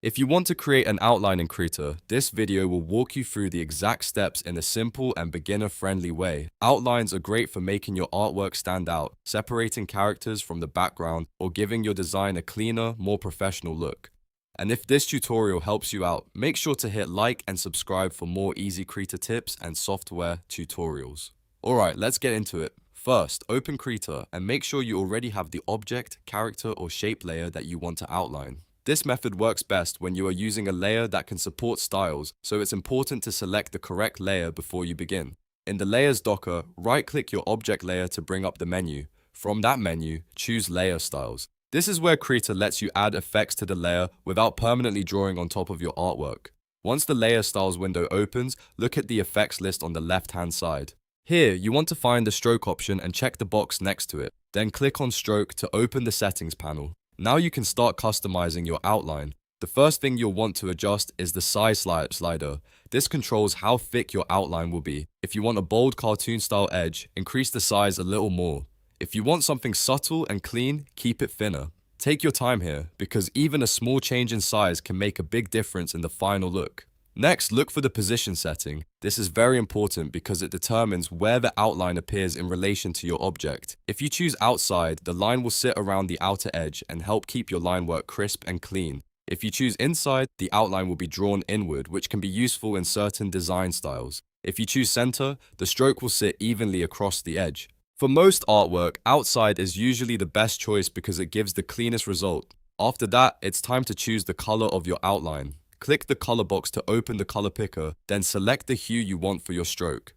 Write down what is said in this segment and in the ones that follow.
If you want to create an outline in Krita, this video will walk you through the exact steps in a simple and beginner-friendly way. Outlines are great for making your artwork stand out, separating characters from the background, or giving your design a cleaner, more professional look. And if this tutorial helps you out, make sure to hit like and subscribe for more easy Krita tips and software tutorials. Alright, let's get into it. First, open Krita and make sure you already have the object, character, or shape layer that you want to outline. This method works best when you are using a layer that can support styles, so it's important to select the correct layer before you begin. In the Layers docker, right-click your object layer to bring up the menu. From that menu, choose Layer Styles. This is where Krita lets you add effects to the layer without permanently drawing on top of your artwork. Once the Layer Styles window opens, look at the effects list on the left-hand side. Here, you want to find the stroke option and check the box next to it. Then click on Stroke to open the settings panel. Now you can start customizing your outline. The first thing you'll want to adjust is the size slider. This controls how thick your outline will be. If you want a bold cartoon style edge, increase the size a little more. If you want something subtle and clean, keep it thinner. Take your time here, because even a small change in size can make a big difference in the final look. Next, look for the position setting. This is very important because it determines where the outline appears in relation to your object. If you choose outside, the line will sit around the outer edge and help keep your line work crisp and clean. If you choose inside, the outline will be drawn inward, which can be useful in certain design styles. If you choose center, the stroke will sit evenly across the edge. For most artwork, outside is usually the best choice because it gives the cleanest result. After that, it's time to choose the color of your outline. Click the color box to open the color picker, then select the hue you want for your stroke.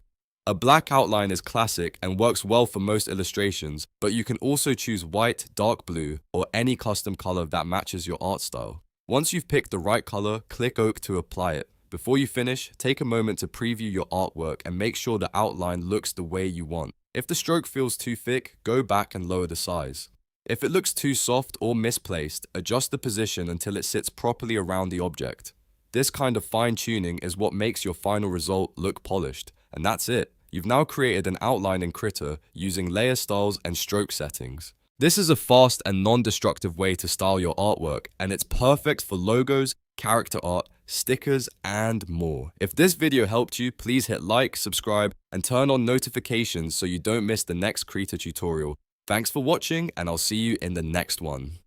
A black outline is classic and works well for most illustrations, but you can also choose white, dark blue, or any custom color that matches your art style. Once you've picked the right color, click OK to apply it. Before you finish, take a moment to preview your artwork and make sure the outline looks the way you want. If the stroke feels too thick, go back and lower the size. If it looks too soft or misplaced, adjust the position until it sits properly around the object. This kind of fine-tuning is what makes your final result look polished. And that's it. You've now created an outline in Krita using layer styles and stroke settings. This is a fast and non-destructive way to style your artwork, and it's perfect for logos, character art, stickers, and more. If this video helped you, please hit like, subscribe, and turn on notifications so you don't miss the next Krita tutorial. Thanks for watching, and I'll see you in the next one.